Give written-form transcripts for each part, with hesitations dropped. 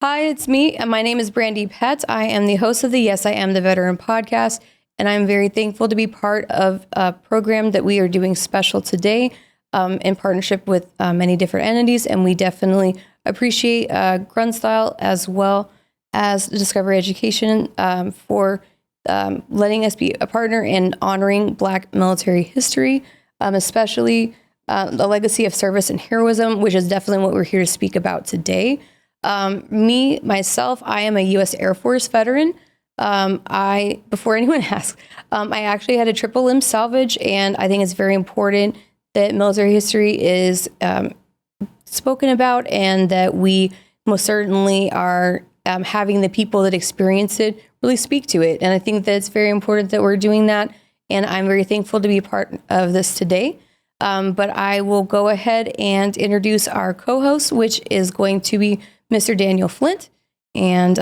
Hi, it's me, and my name is Brandi Pett. I am the host of the Yes, I Am the Veteran podcast, and I'm very thankful to be part of a program that we are doing special today in partnership with many different entities, and we definitely appreciate Grunt Style as well as Discovery Education for letting us be a partner in honoring Black military history, especially the legacy of service and heroism, which is definitely what we're here to speak about today. Myself, I am a U.S. Air Force veteran. Before anyone asks, I actually had a triple limb salvage, and I think it's very important that military history is spoken about, and that we most certainly are having the people that experience it really speak to it. And I think that it's very important that we're doing that, and I'm very thankful to be a part of this today. But I will go ahead and introduce our co-host, which is going to be Mr. Daniel Flint. And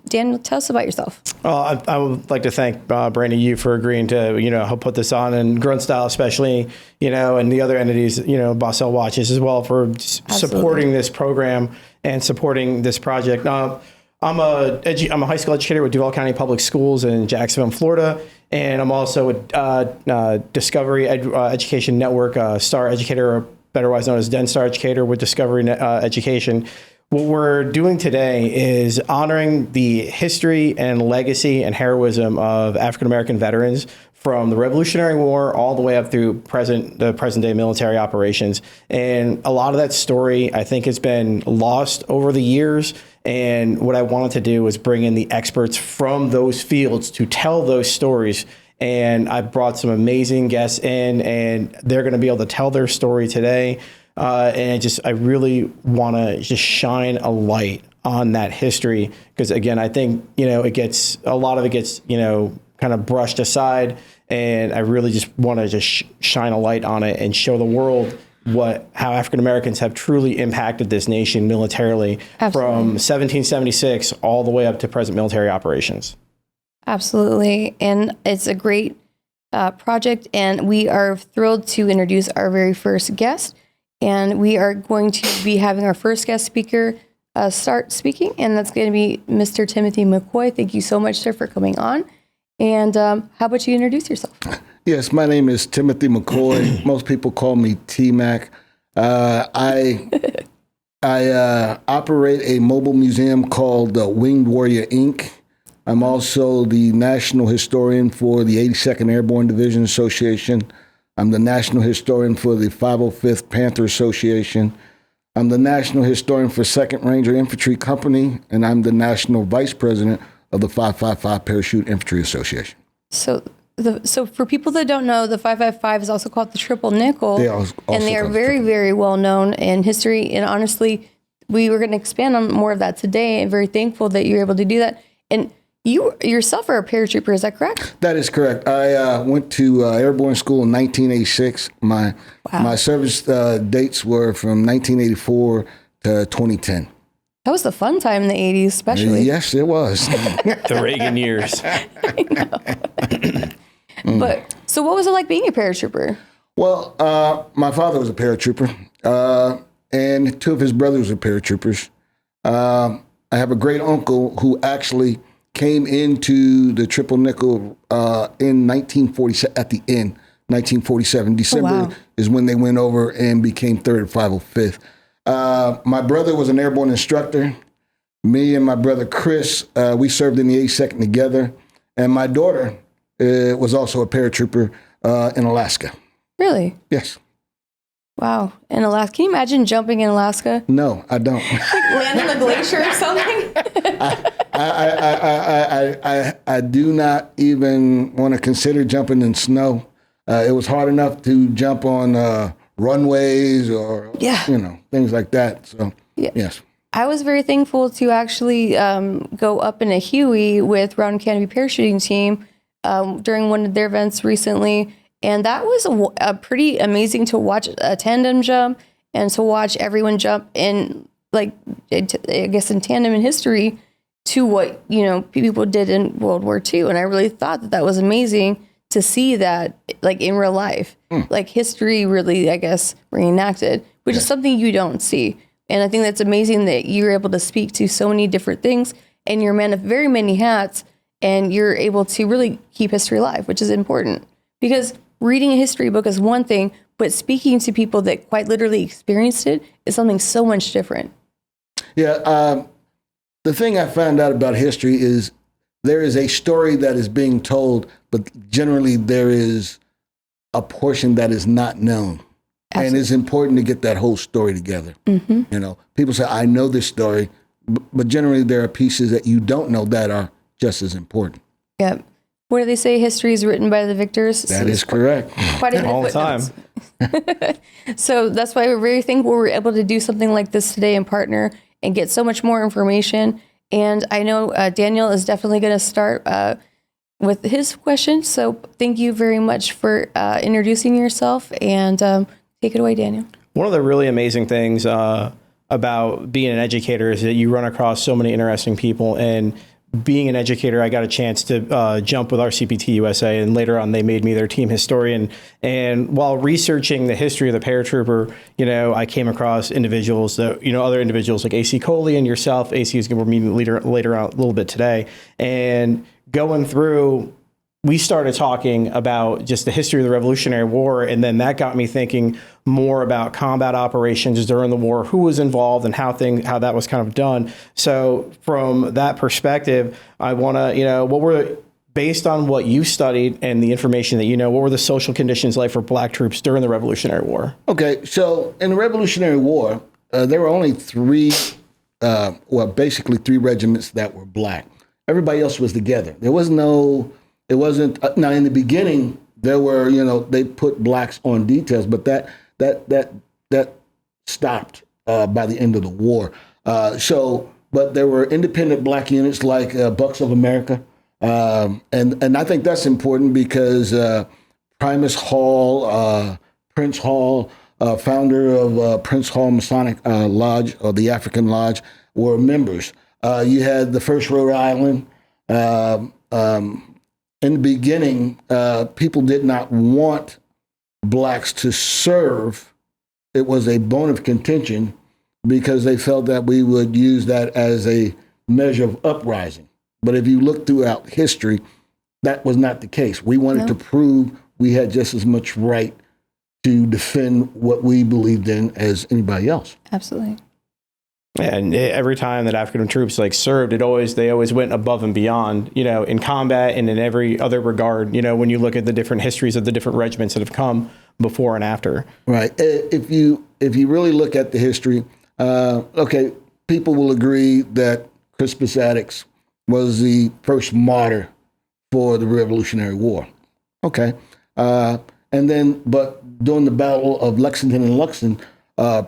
Daniel, tell us about yourself. I would like to thank Brandi, you for agreeing to, help put this on, and Grunt Style especially, and the other entities, Bossell Watches as well, for supporting this program and supporting this project. I'm a high school educator with Duval County Public Schools in Jacksonville, Florida, and I'm also a Discovery Education Network Star Educator, or otherwise known as Den Star Educator with Discovery Education. What we're doing today is honoring the history and legacy and heroism of African-American veterans from the Revolutionary War all the way up through the present day military operations. And a lot of that story, I think, has been lost over the years. And what I wanted to do was bring in the experts from those fields to tell those stories. And I brought some amazing guests in, and they're going to be able to tell their story today. I really want to just shine a light on that history, because again, I think, a lot of it gets, kind of brushed aside, and I really just want to just shine a light on it and show the world how African Americans have truly impacted this nation militarily. Absolutely. From 1776 all the way up to present military operations. Absolutely. And it's a great project, and we are thrilled to introduce our very first guest. And we are going to be having our first guest speaker start speaking, and that's going to be Mr. Timothy McCoy. Thank you so much, sir, for coming on. And how about you introduce yourself? Yes, my name is Timothy McCoy. Most people call me T-Mac. I operate a mobile museum called Winged Warrior, Inc. I'm also the national historian for the 82nd Airborne Division Association. I'm the national historian for the 505th Panther Association. I'm the national historian for 2nd Ranger Infantry Company, and I'm the national vice president of the 555 Parachute Infantry Association. So for people that don't know, the 555 is also called the Triple Nickel, and they are very, very well known in history. And honestly, we were going to expand on more of that today, and very thankful that you're able to do that. And you yourself are a paratrooper, is that correct? That is correct. I went to airborne school in 1986. My service dates were from 1984 to 2010. That was the fun time in the 80s, especially. Yes, it was. The Reagan years. I know. But so what was it like being a paratrooper? Well, my father was a paratrooper, and two of his brothers were paratroopers. I have a great uncle who actually came into the Triple Nickel in 1947, at the end, 1947. December is when they went over and became 3rd and 505th. My brother was an airborne instructor. Me and my brother Chris, we served in the 82nd together. And my daughter was also a paratrooper in Alaska. Really? Yes. Wow. In Alaska. Can you imagine jumping in Alaska? No, I don't. Like landing a glacier or something? I do not even want to consider jumping in snow. It was hard enough to jump on runways or, things like that. So, yes. I was very thankful to actually go up in a Huey with Round Canopy parachuting team during one of their events recently. And that was a pretty amazing to watch a tandem jump and to watch everyone jump in, like, I guess in tandem in history to what, people did in World War II. And I really thought that was amazing to see that, like, in real life, like history really, I guess, reenacted, which is something you don't see. And I think that's amazing that you're able to speak to so many different things and you're a man of very many hats and you're able to really keep history alive, which is important. Because reading a history book is one thing, but speaking to people that quite literally experienced it is something so much different. Yeah. The thing I found out about history is there is a story that is being told, but generally there is a portion that is not known. Absolutely. And it's important to get that whole story together. Mm-hmm. You know, people say, I know this story, but generally there are pieces that you don't know that are just as important. Yep. What do they say? History is written by the victors. That is correct. Quite a bit all the time. So that's why we're very thankful we're able to do something like this today and partner and get so much more information. And I know Daniel is definitely going to start with his question. So thank you very much for introducing yourself and take it away, Daniel. One of the really amazing things about being an educator is that you run across so many interesting people. And being an educator, I got a chance to jump with our CPT USA, and later on they made me their team historian. And while researching the history of the paratrooper, you know, I came across individuals that, you know, other individuals like AC Coley and yourself. AC is going to be meeting later on a little bit today. And going through, we started talking about just the history of the Revolutionary War, and then that got me thinking more about combat operations during the war, who was involved, and how that was kind of done. So from that perspective, I want to, you know, based on what you studied and the information that you know, what were the social conditions like for black troops during the Revolutionary War? Okay, so in the Revolutionary War, there were only basically three regiments that were black. Everybody else was together. It wasn't, now in the beginning, there were, you know, they put blacks on details, but that stopped by the end of the war. But there were independent black units like Bucks of America. And I think that's important because Primus Hall, Prince Hall, founder of Prince Hall Masonic Lodge, or the African Lodge, were members. You had the 1st Rhode Island. In the beginning, people did not want blacks to serve. It was a bone of contention because they felt that we would use that as a measure of uprising. But if you look throughout history, that was not the case. We wanted to prove we had just as much right to defend what we believed in as anybody else. Absolutely. And every time that African troops like served, they always went above and beyond, you know, in combat and in every other regard, you know, when you look at the different histories of the different regiments that have come before and after. Right. If you really look at the history, people will agree that Crispus Attucks was the first martyr for the Revolutionary War. Okay. But during the Battle of Lexington and Luxon,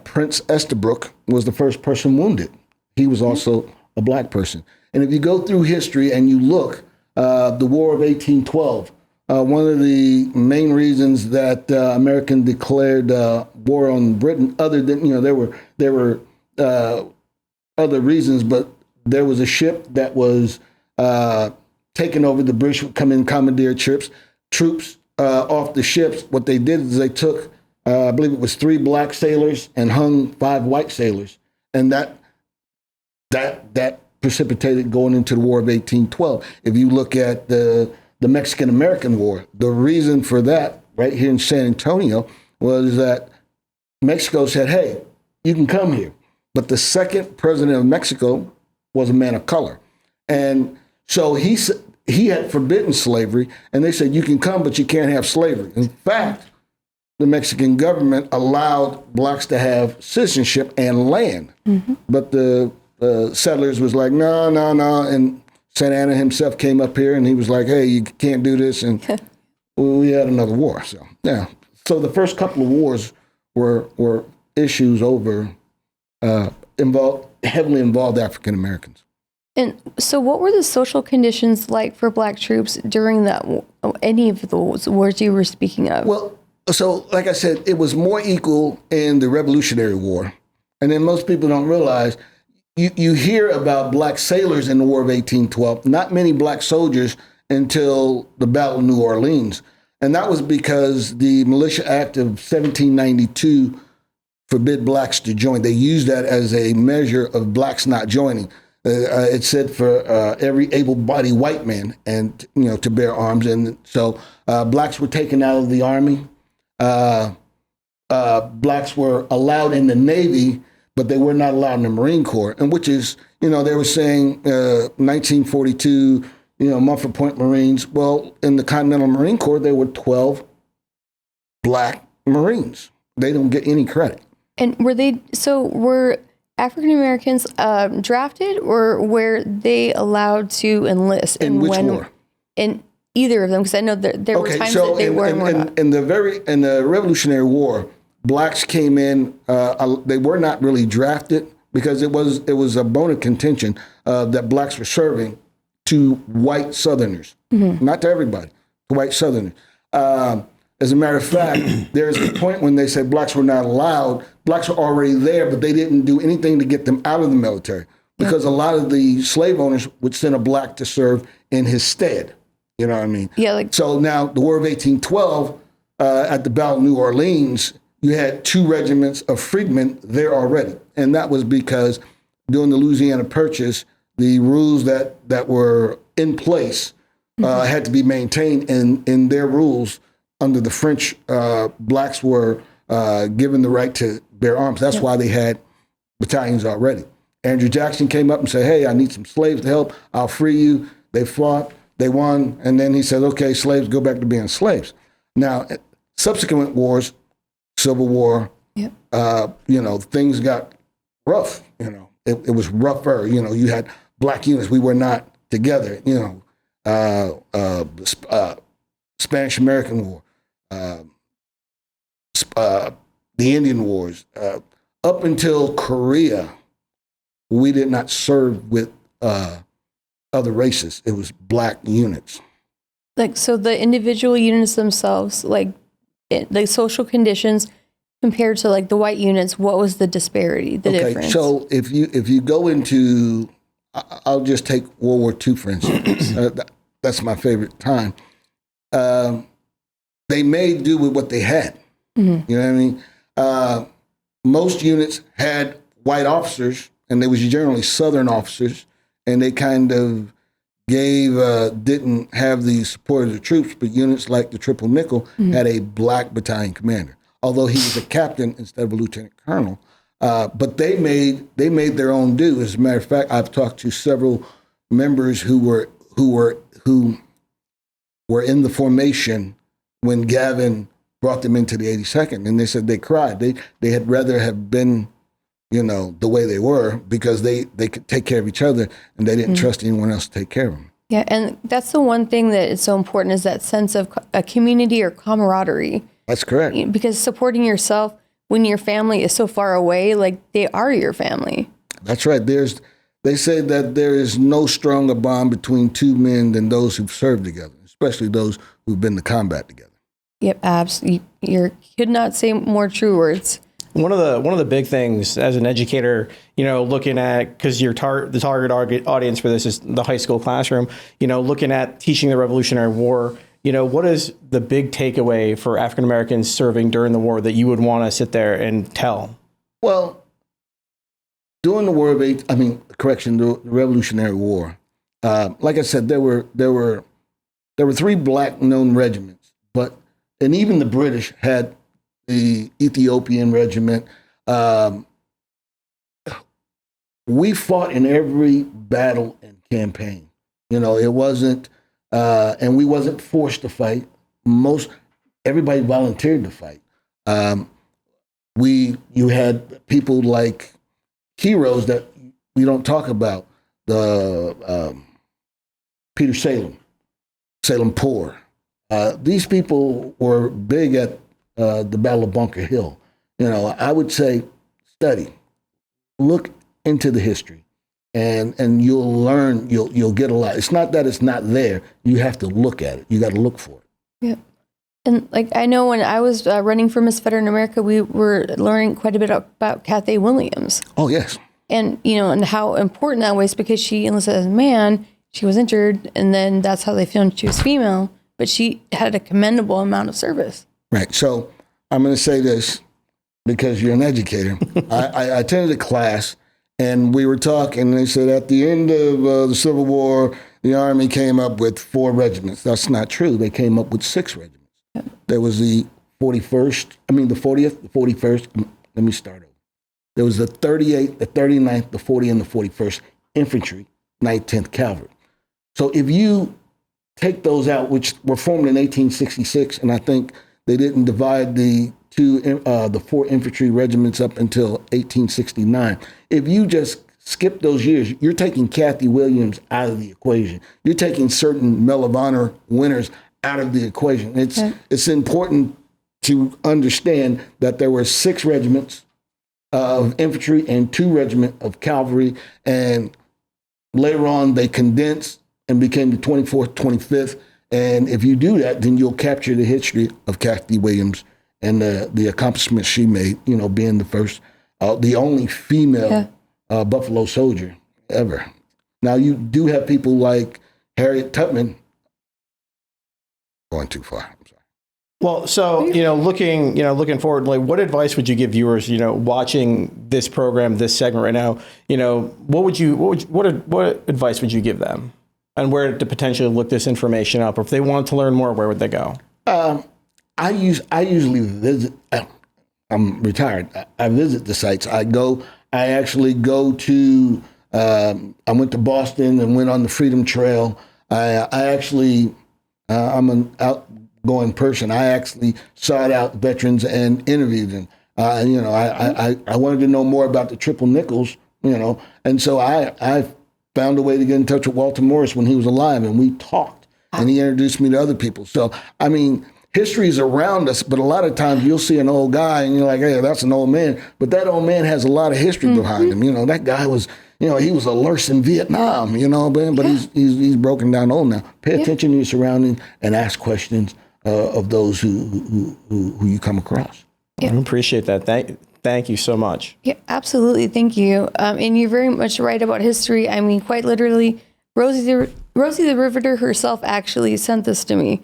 Prince Estabrook was the first person wounded. He was also a black person. And if you go through history and you look, the War of 1812, one of the main reasons that American declared war on Britain, other than, you know, there were other reasons, but there was a ship that was taken over. The British would come in, commandeer troops off the ships. What they did is they took, I believe it was 3 black sailors and hung 5 white sailors. And that precipitated going into the War of 1812. If you look at the Mexican-American War, the reason for that right here in San Antonio was that Mexico said, hey, you can come here. But the second president of Mexico was a man of color. And so he had forbidden slavery, and they said, you can come, but you can't have slavery. In fact, the Mexican government allowed blacks to have citizenship and land. Mm-hmm. But the settlers was like, no. And Santa Anna himself came up here and he was like, hey, you can't do this. And we had another war. So, yeah. So the first couple of wars were issues over, heavily involved African Americans. And so what were the social conditions like for black troops during any of those wars you were speaking of? Well, so like I said, it was more equal in the Revolutionary War. And then most people don't realize, you hear about black sailors in the War of 1812, not many black soldiers until the Battle of New Orleans. And that was because the Militia Act of 1792 forbid blacks to join. They used that as a measure of blacks not joining. It said for every able-bodied white man, and to bear arms, and so blacks were taken out of the Army. Blacks were allowed in the Navy, but they were not allowed in the Marine Corps, and which is, they were saying 1942, Mumford Point Marines. Well, in the Continental Marine Corps, there were 12 black Marines. They don't get any credit. And were African Americans drafted, or were they allowed to enlist? In which war? In either of them, because I know there were times that they were and were not. In the Revolutionary War, blacks came in. They were not really drafted because it was a bone of contention that blacks were serving to white Southerners, not to everybody, to white Southerners. As a matter of fact, there's a point when they said blacks were not allowed. Blacks were already there, but they didn't do anything to get them out of the military because a lot of the slave owners would send a black to serve in his stead. You know what I mean? Yeah. So now the War of 1812, at the Battle of New Orleans, you had 2 regiments of freedmen there already. And that was because during the Louisiana Purchase, the rules that were in place had to be maintained. And in their rules, under the French, blacks were given the right to bear arms. That's why they had battalions already. Andrew Jackson came up and said, hey, I need some slaves to help. I'll free you. They fought. They won. And then he said, okay, slaves, go back to being slaves. Now, subsequent wars, Civil War, things got rough. It was rougher. You had black units. We were not together. Spanish American War, the Indian Wars, up until Korea, we did not serve with other races. It was black units. So the individual units themselves, the social conditions compared to the white units, what was the disparity, the difference? So if you go into, I'll just take World War II, for instance. That's my favorite time. They made do with what they had. You know what I mean? Most units had white officers, and they was generally Southern officers, and they kind of didn't have the support of the troops, but units like the Triple Nickel had a black battalion commander, although he was a captain instead of a lieutenant colonel. But they made their own due. As a matter of fact, I've talked to several members who were in the formation when Gavin brought them into the 82nd, and they said they cried. They had rather have been, the way they were, because they could take care of each other, and they didn't trust anyone else to take care of them. Yeah, and that's the one thing that is so important, is that sense of a community or camaraderie. That's correct. Because supporting yourself when your family is so far away, they are your family. That's right. They say that there is no stronger bond between 2 men than those who've served together, especially those who've been to combat together. Yep, absolutely. You could not say more true words. One of the big things as an educator, looking at, because the target audience for this is the high school classroom, looking at teaching the Revolutionary War, what is the big takeaway for African Americans serving during the war that you would want to sit there and tell? Well, during the the Revolutionary War, like I said, there were 3 black known regiments, and even the British had the Ethiopian regiment. We fought in every battle and campaign. It wasn't, and we wasn't forced to fight. Everybody volunteered to fight. You had people like heroes that we don't talk about. The Peter Salem Poor. These people were big at the Battle of Bunker Hill. I would say study, look into the history, and you'll learn. You'll get a lot. It's not that it's not there. You have to look at it. You got to look for it. Yeah. And I know when I was running for Miss Veteran America, we were learning quite a bit about Cathay Williams. Oh, yes. And, and how important that was, because she enlisted as a man, she was injured, and then that's how they found she was female, but she had a commendable amount of service. Right. So I'm going to say this. because you're an educator. I attended a class, and we were talking. They said at the end of the Civil War, the Army came up with 4 regiments. That's not true. They came up with 6 regiments. There was the 40th, the 41st. Let me start over. There was the 38th, the 39th, the 40th, and the 41st Infantry, 9th, 10th Cavalry. So if you take those out, which were formed in 1866, and I think they didn't divide the 4 infantry regiments up until 1869. If you just skip those years, you're taking Kathy Williams out of the equation. You're taking certain Medal of Honor winners out of the equation. It's important to understand that there were 6 regiments of infantry and 2 regiments of cavalry, and later on they condensed and became the 24th, 25th. And if you do that, then you'll capture the history of Kathy Williams and the accomplishments she made, being the first, the only female Buffalo soldier ever. Now, you do have people like Harriet Tubman. Going too far. I'm sorry. Well, so, looking forward, like, what advice would you give viewers, watching this program, this segment right now? What advice would you give them? And where to potentially look this information up, or if they wanted to learn more, where would they go? I usually visit. I'm retired. I visit the sites. I actually go to. I went to Boston and went on the Freedom Trail. I'm an outgoing person. I actually sought out veterans and interviewed them. I wanted to know more about the triple nickels. And so I found a way to get in touch with Walter Morris when he was alive, and we talked, and he introduced me to other people. So, history is around us, but a lot of times you'll see an old guy and you're like, hey, that's an old man. But that old man has a lot of history behind him. That guy was, he was a nurse in Vietnam, but he's broken down old now. Pay attention to your surroundings and ask questions of those who you come across. I appreciate that. Thank you so much. Yeah, absolutely. Thank you. And you're very much right about history. Quite literally, Rosie the Riveter herself actually sent this to me.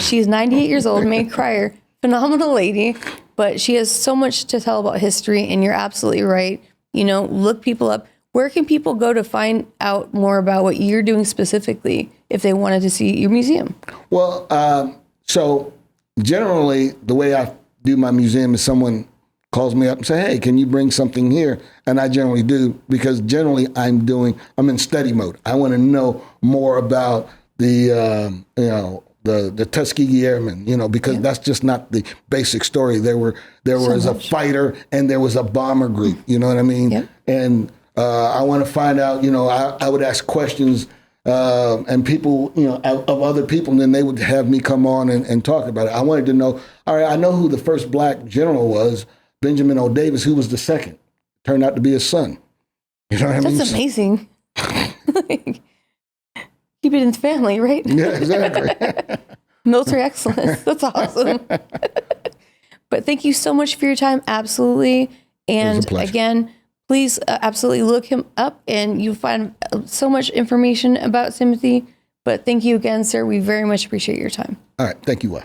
She's 98 years old, May Cryer, phenomenal lady, but she has so much to tell about history, and you're absolutely right. Look people up. Where can people go to find out more about what you're doing specifically if they wanted to see your museum? Well, so generally the way I do my museum is someone calls me up and say, hey, can you bring something here? And I generally do, because generally I'm in study mode. I want to know more about the Tuskegee Airmen, because that's just not the basic story. There was a fighter and there was a bomber group, you know what I mean? Yep. And I want to find out, I would ask questions and people, of other people, and then they would have me come on and talk about it. I wanted to know, all right, I know who the first black general was, Benjamin O. Davis. Who was the second? Turned out to be his son. You know what I mean? That's amazing. Keep it in the family, right? Yeah, exactly. Military excellence. That's awesome. But thank you so much for your time. Absolutely. And again, please absolutely look him up, and you'll find so much information about Timothy. But thank you again, sir. We very much appreciate your time. All right. Thank you, Wes.